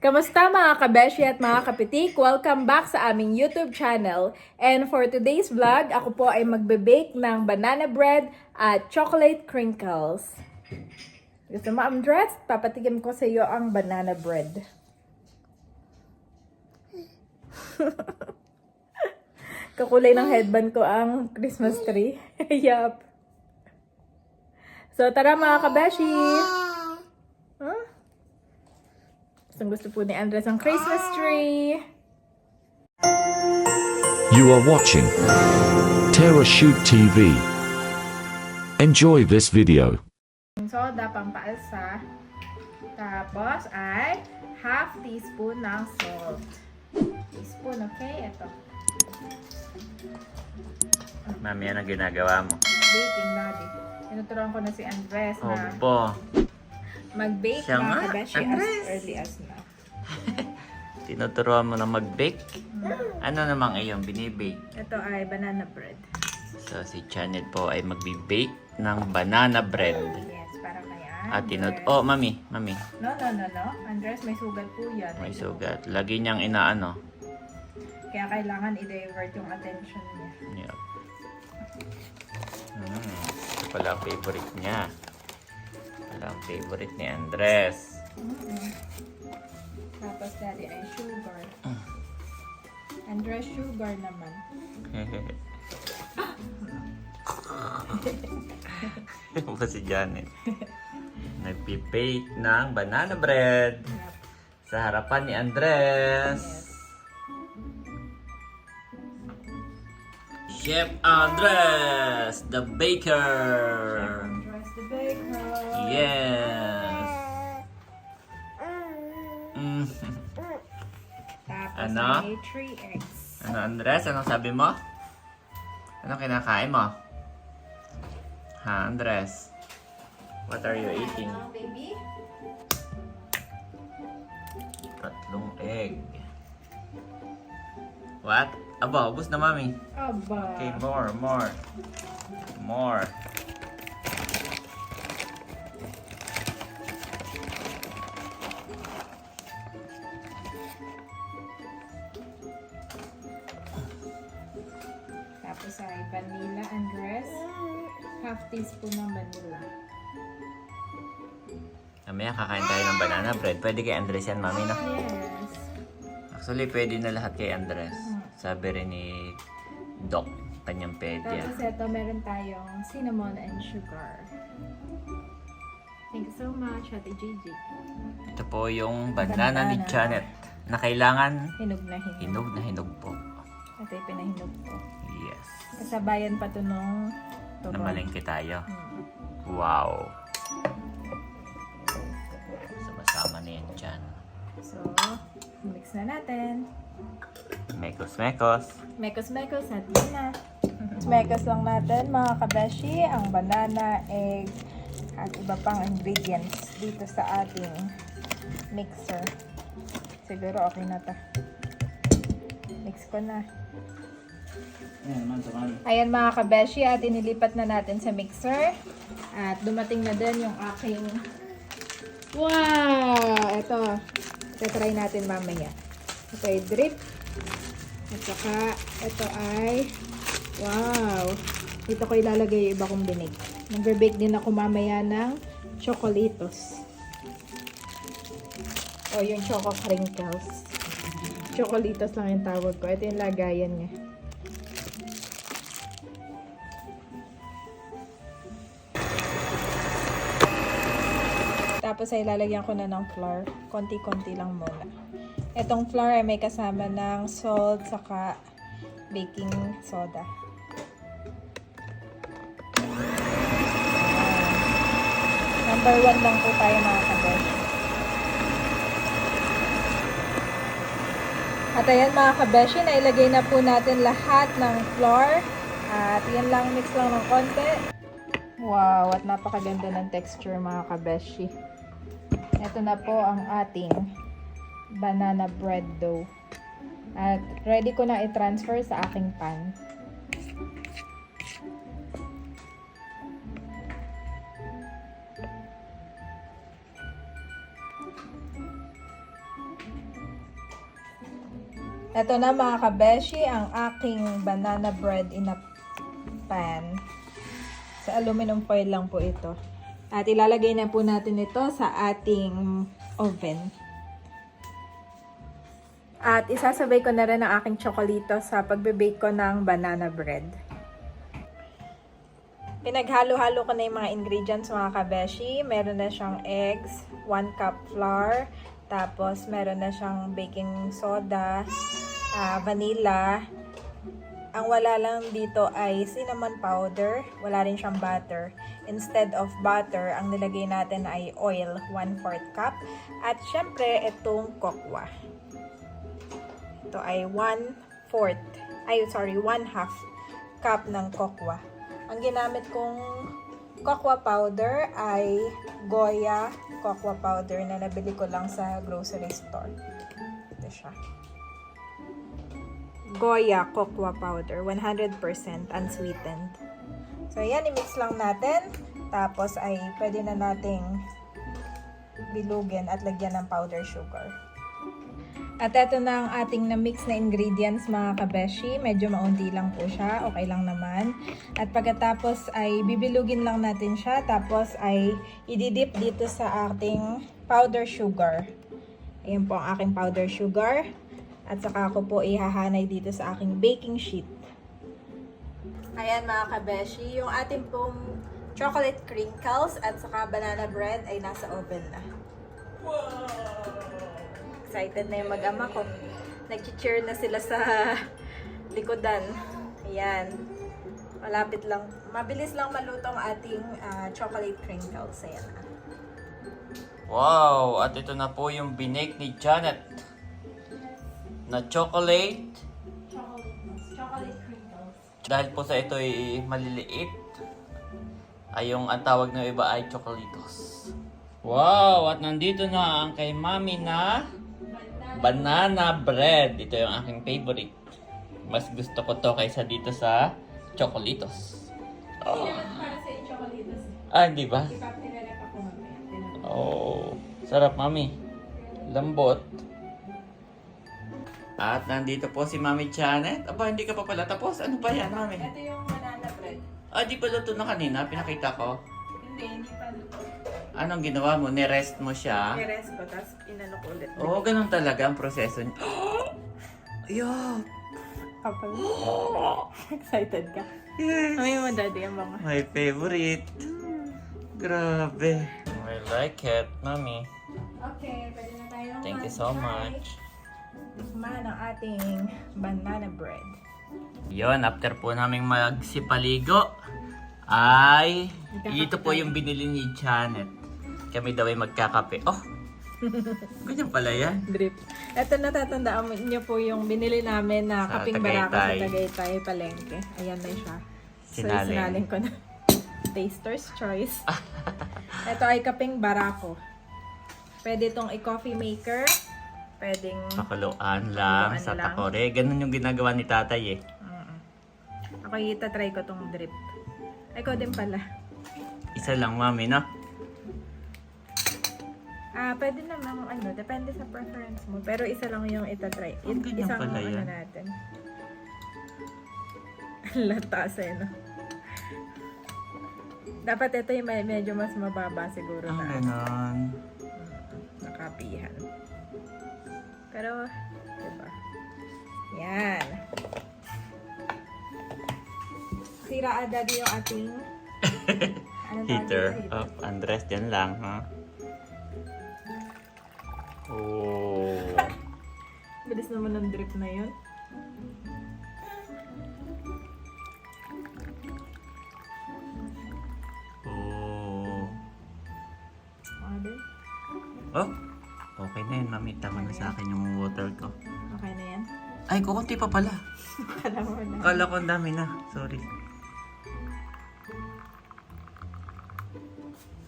Kamusta mga kabeshi at mga kapitik? Welcome back sa aming YouTube channel. And for today's vlog, ako po ay magbe-bake ng banana bread at chocolate crinkles. Gusto mo, Andres? Papatigim ko sa iyo ang banana bread. Kakulay ng headband ko ang Christmas tree. Yup. So tara mga kabeshi! Huh? Gusto po ni Andres ang Christmas tree. You are watching Terra Shoot TV. Enjoy this video. Soda pampaalsa. Tapos ay half teaspoon ng salt. Teaspoon, okay? Ito. Mami, ano ginagawa mo? Baking, daddy. Tinuturuan ko na si Andres na Opo. mag-bake Siya mga nga, kabeshi as Andres. early as now. Tinuturuan mo na mag-bake? Ano namang iyong binibake? Ito ay banana bread. So, si Janet po ay magbi-bake ng banana bread. Yes, para kay At Andres. Oh, mami. No. Andres, may sugat po yan. May sugat. Lagi niyang inaano. Kaya kailangan i-divert yung attention niya. Yep. Ito pala ang favorite niya. Pala ang favorite ni Andres. Tapos daddy ay sugar. Andres, sugar naman. Ba si Janet? Nagpi-bake ng banana bread Yep. sa harapan ni Andres. Yes. Chef Andres, the baker. Andres the baker. Yes. Mm. Tapos Ano? may 3 eggs. Ano Andres? Anong sabi mo? Ano kinakain mo? Ha, Andres? What are you eating? Ano, baby? 3 egg. What? Aba, ubos na mami. Aba. Okay, more. Tapos ay vanilla, Andres. Half teaspoon ng vanilla. Mamaya kakain tayo ng banana bread. Pwede kay Andres yan, mami, no? Yes. Actually, pwede na lahat kay Andres. Sabi rin ni Doc, kanyang pwede. Tapos ito, meron tayong cinnamon and sugar. Thank you so much, Ate Gigi. Ito po yung banana ni Janet na kailangan Hinog na hinog. hinog po. Ito yung pinahinog ko. Yes. Kasabayan pa to nung turon. Namalengke tayo. Wow. Sama-sama na yan dyan. So, mix na natin. Mekos. Mekos at yun na. Mekos lang natin mga kabeshi, ang banana, egg, at iba pang ingredients dito sa ating mixer. Siguro okay na to. Mix ko na. Ayan mga kabeshi, at inilipat na natin sa mixer. At dumating na din yung aking... Wow! Ito. Try natin mamaya. Ito ay drip. At saka, ito ay... Wow! Dito ko ilalagay yung iba kong binig. Nagbe-bake din ako mamaya ng chocolitos. O, yung choco crinkles. Chocolitos lang yung tawag ko. Ito yung lagayan niya. Tapos ay lalagyan ko na ng flour. Konti-konti lang muna. Itong flour ay may kasama ng salt saka baking soda. Number 1 lang po tayo mga kabeshi. At ayan mga kabeshi, nailagay na po natin lahat ng flour. At yan lang, mix lang ng konti. Wow, at napakaganda ng texture mga kabeshi. Ito na po ang ating banana bread dough. At ready ko na i-transfer sa aking pan. Ito na mga kabeshi, ang aking banana bread in a pan. Sa aluminum foil lang po ito. At ilalagay na po natin ito sa ating oven. At isasabay ko na rin ang aking chocolate sa pagbe-bake ko ng banana bread. Pinaghalo-halo ko na yung mga ingredients mga kabeshi. Meron na siyang eggs, 1 cup flour, tapos meron na siyang baking soda, vanilla. Ang wala lang dito ay cinnamon powder, wala rin siyang butter. Instead of butter, ang nilagay natin ay oil, 1/4 cup. At syempre, itong cocoa. Ito ay 1/2 cup ng cocoa. Ang ginamit kong cocoa powder ay Goya cocoa powder na nabili ko lang sa grocery store. Ito siya. Goya cocoa powder, 100% unsweetened. So, yan, i-mix lang natin. Tapos ay pwede na nating bilugin at lagyan ng powder sugar. At ito na ang ating na-mix na ingredients mga kabeshi. Medyo maunti lang po siya. Okay lang naman. At pagkatapos ay bibilugin lang natin siya. Tapos ay ididip dito sa ating powder sugar. Ayan po ang aking powder sugar. At saka ko po ihahanay dito sa aking baking sheet. Ayan mga kabeshi, yung ating pong chocolate crinkles at saka banana bread ay nasa oven na. Wow! Excited na yung mag-ama ko. Nag-cheer na sila sa likodan. Ayan. Malapit lang. Mabilis lang maluto ang ating chocolate crinkles. Ayan na. Wow! At ito na po yung binake ni Janet na chocolate. Chocolate crinkles. Dahil po sa ito ay maliliit, ay yung ang tawag ng iba ay chocolitos. Wow! At nandito na ang kay Mami na banana bread. Ito yung aking favorite. Mas gusto ko to kaysa dito sa chocolitos. Oh. Para sa chocolates. Hindi ba? Ipapinarep ako mamaya. Oh, sarap Mami. Lambot. At nandito po si Mami Janet. Aba, hindi ka pa pala tapos. Ano ba yan, Mami? Ito yung banana bread. Di pa luto na kanina. Pinakita ko. Hindi pa luto. Anong ginawa mo? Nirest mo siya? I-rest ko, tapos inano ko ulit. Oo, ganun talaga ang proseso niya. Ayun! Kapal. Excited ka? Yes! May mo daddy ang mga. My favorite. Grabe. I like it, Mami. Okay, pwede na tayo. Thank you so much. Tikman ang ating banana bread. Yon, after po naming magsipaligo, ay ito po yung binili ni Janet. Kami daw ay magkakape. Oh! Ganyan pala yan. Drip. Ito natatandaan niyo po yung binili namin na Sa kaping barako sa Tagaytay. Tagaytay Palengke. Ayan na siya. Sinaling. So, sinaling ko na. Taster's choice. Ito ay kaping barako. Pwede itong i-coffee maker. Pwedeng... Pakuluan lang Pakuluan sa lang. takore. Ganun yung ginagawa ni tatay eh. Ako itatry ko tong drip. Ikaw din pala. Isa lang, Mami, no? Pwede naman depende sa preference mo. Pero isa lang yung itatry. Ganyan Isang pala yan. natin. Latas no? Dapat ito yung medyo mas mababa siguro na Ganon. nakapihan. Pero, diba? Yan. Sira agad yung ating anong tawag Heater. dito? Oh, Andres, yan lang, ha? Oh. Bilis naman ng drip na yun. Oh. Order. Oh. Okay na yun, Mami. Tama na sa akin yung water ko. Okay na yan. Ay, kukunti pa pala. Kala mo na. Kala ko ang dami na. Sorry.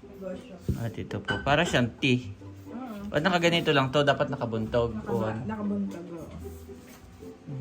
Negosyo. At ito po. Para siyang tea. Ba't nakaganito lang to? Dapat nakabuntog. Nakabuntag.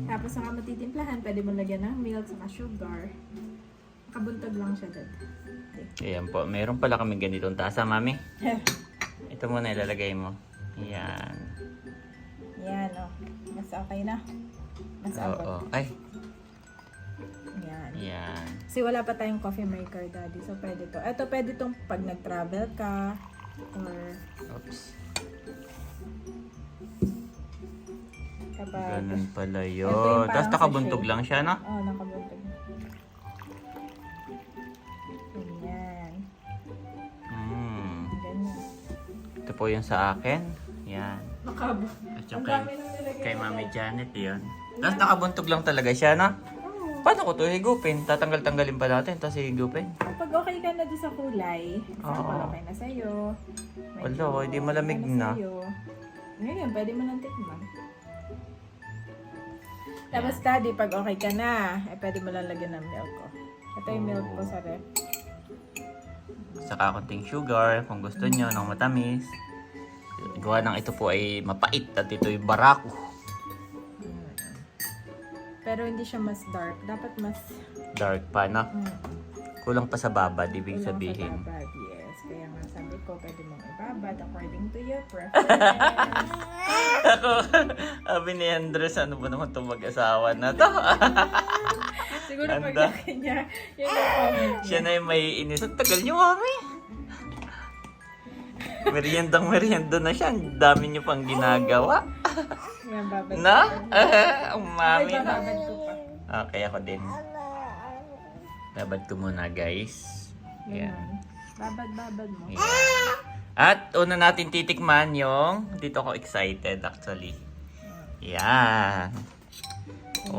Tapos saka matitimplahan, pwede mo lagyan ng milk saka sugar. Nakabuntag lang siya dad. Ayan po. Meron pala kami ganitong tasa, Mami. Ito muna ilalagay mo. Ayan. Yan, oh. Mas okay na. Mas abot. Oo. Ay, Yan. yan. Kasi wala pa tayong coffee maker, Daddy. So, pwede to. Ito, pwede tong pag nag-travel ka. Or Oops. kapag... Ganun pala Ito yun. yung Tapos parang nakabuntog sachet. lang siya, no? Oh, nakabuntog. Ganyan. Ganyan. Ito po yung sa akin. Yan. Makabo. At Ang yung dami nang nilagay kay na Mami yan. Janet yun. Tapos nakabuntog lang talaga siya, no? Oo. Paano ko to higupin? Tatanggal-tanggalin pa natin, tapos higupin. Kapag okay ka na doon sa kulay, example, Oo. okay na sa'yo. Wala, hindi malamig okay na. sa'yo. Ngayon, pwede mo nang tikman. Tapos, Daddy, pag okay ka na, pwede mo lang lagyan ng milk ko. Ito yung milk ko sa ref. Saka konting sugar, kung gusto nyo, ng matamis. Gawa ng ito po ay mapait at ito ay barako. Pero hindi siya mas dark. Dapat mas Dark pa, no? Kulang pa sa babad, ibig kulang sabihin. sa babad. Yes. Kaya nga sabi ko, pwede mong ibabad according to your preference. Ako, sabi ni Andres, ano ba naman itong mag-asawa na to? Siguro pag Anda. laki niya, yun ang comment niya. Siya na yung may inis. Ang tagal niyo, mami. Merienda na siya. Ang dami niyo pang ginagawa. Yan, babad. Na? Ang mami Ay, na. babad ko pa. Okay, ako din. Babad ko muna, guys. Yan. Babad mo. Yan. At una natin titikman yung, dito ako excited actually. Yan.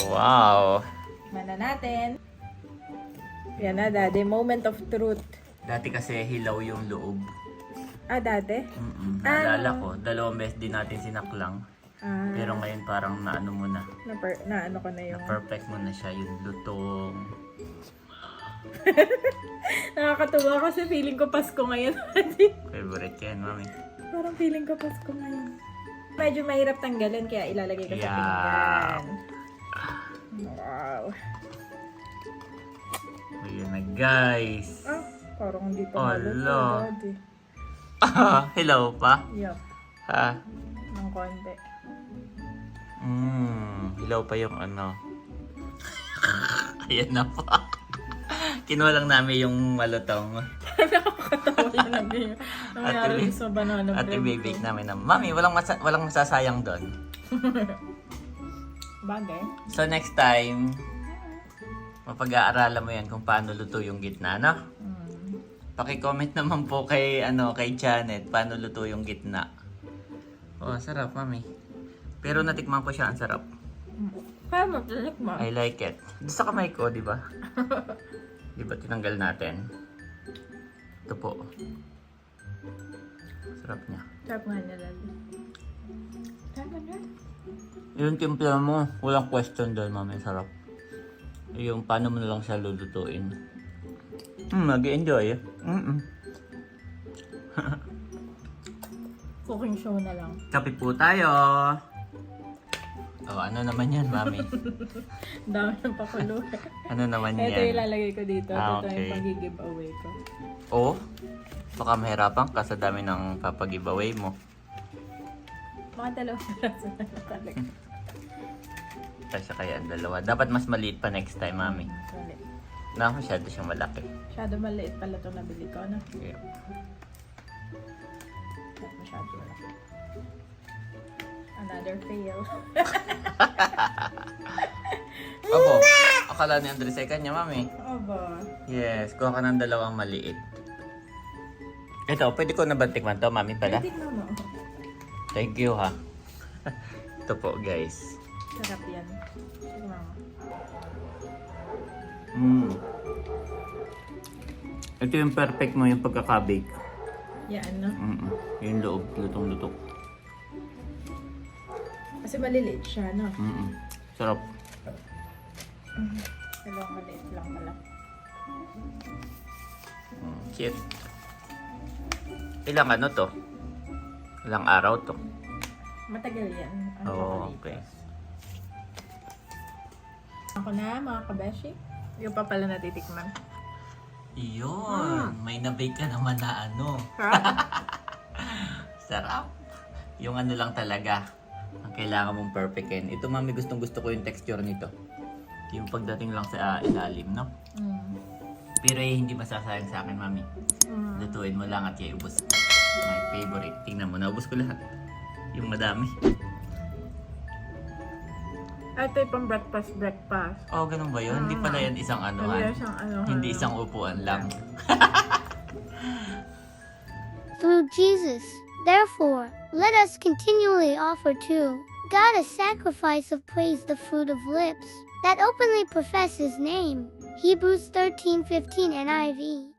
Wow. Mana natin. Yan na, Daddy. Moment of truth. Dati kasi hilaw yung loob. Ah, dati? Naalala ko, 2 beses din natin sinaklang. Ah, Pero ngayon parang naano mo na. na ano ko na yung... Na-perfect mo na siya yung lutong. Nakakatuwa kasi feeling ko Pasko ngayon. Favorite yan, mami. Parang feeling ko Pasko ngayon. Medyo mahirap tanggalin kaya ilalagay ko sa Yeah. pinggan. Wow. Ayan na, guys. Ah, parang hindi pa Ala. maluto, Daddy. Hilaw pa? Yup, Ha? ng konti. Hilaw pa yung ano. Ayan na pa. Kinuha lang namin yung malutong. Nakakatawa yung naging nangyari sa banana At bread i-bake ko. namin na, Mami, walang masasayang doon. Bagay. So next time, mapag-aaralan mo yan kung paano luto yung gitna, no? Paki-comment naman po kay Janet, paano luto yung gitna. Oh, sarap, Mami. Pero natikman ko siya, ang sarap. Kaya mo, tinik mo. I like it. Doon sa kamay ko, di ba? Di ba tinanggal natin? Ito po. Sarap niya. Sarap nga niya, Daddy. Sarap nga. Yung timpla mo, walang question doon, Mami. Sarap. Yung paano mo na lang siya lulutuin. Mag-enjoy. Cooking show na lang. Kape po tayo. Oh, ano naman yan, Mami? Dami ng pakulo. Ano naman Ito yung yan? ilalagay ko dito. Ah, Ito okay. yung pag-giveaway ko. Oh, baka mahirapan ka sa dami ng papag-giveaway mo. Mga dalawang piraso na nakalagay. Kasi kaya ang dalawa. Dapat mas maliit pa next time, Mami. Maliit. Na, masyado siyang malaki. Masyado maliit pala itong nabili ko, no? Yeah. Masyado malaki. Another fail. Opo, akala ni Andres ay kanya, Mami. Aba. Yes, kuha ka ng dalawang maliit. Ito, pwede ko na ba tikman to, Mami pala? Tignan mo. Thank you, ha. Ito po, guys. Sarap yan. Tignan mo. Ito yung perfect mo yung pagkakabake. Yan, no? Yung loob, lutong-lutok. Kasi maliliit siya, no? Sarap. Dalawang maliit lang pala. Cute. Ilang ano to? Ilang araw to? Matagal yan. Ano Oh, pa okay. Ako na, mga kabeshi. Yung pa pala natitikman. Iyon, may na-bake ka naman na ano. Sarap. Yung ano lang talaga. Ang kailangan mong perfectin. Ito mami, gustong gusto ko yung texture nito. Yung pagdating lang sa ilalim, no? Pero hindi masasayang sa akin, mami. Lutuin mo lang at iubos. My favorite. Tingnan mo, naubos ko lahat. Yung madami. Ito yung pang breakfast. Oh, ganun ba yun? Hindi pala yan isang anuhan. Hindi isang upuan lang. Through Jesus, therefore, let us continually offer to God a sacrifice of praise, the fruit of lips that openly profess his name. Hebrews 13:15 NIV.